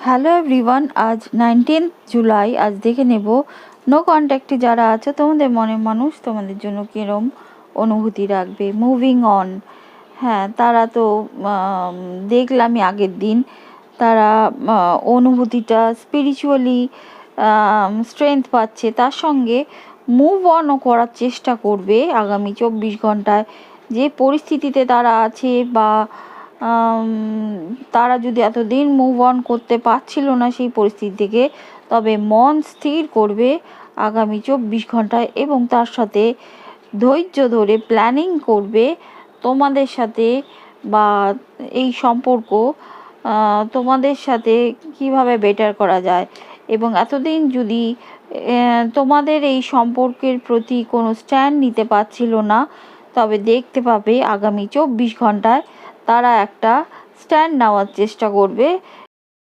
Hello everyone, আজ 19th July. আজ দেখে নেব নো কন্ট্যাক্টে যারা আছে তোমাদের মনের মানুষ তোমাদের জন্য কীরম অনুভূতি রাখবে। মুভিং অন, হ্যাঁ তারা তো দেখলামই আগের দিন তারা অনুভূতিটা স্পিরিচুয়ালি স্ট্রেংথ পাচ্ছে, তার সঙ্গে মুভ অনও করার চেষ্টা করবে আগামী 24 ঘন্টায়। যে পরিস্থিতিতে তারা আছে বা তারা যদি এতদিন মুভ অন করতে পারছিল না সেই পরিস্থিতি থেকে, তবে মন স্থির করবে আগামী 24 ঘন্টায় এবং তার সাথে ধৈর্য ধরে প্ল্যানিং করবে তোমাদের সাথে বা এই সম্পর্ক তোমাদের সাথে কিভাবে বেটার করা যায়। এবং এতদিন যদি তোমাদের এই সম্পর্কের প্রতি কোনো স্ট্যান্ড নিতে পারছিল না, তবে দেখতে পাবে আগামী 24 ঘন্টায় তারা একটা স্ট্যান্ড নেওয়ার চেষ্টা করবে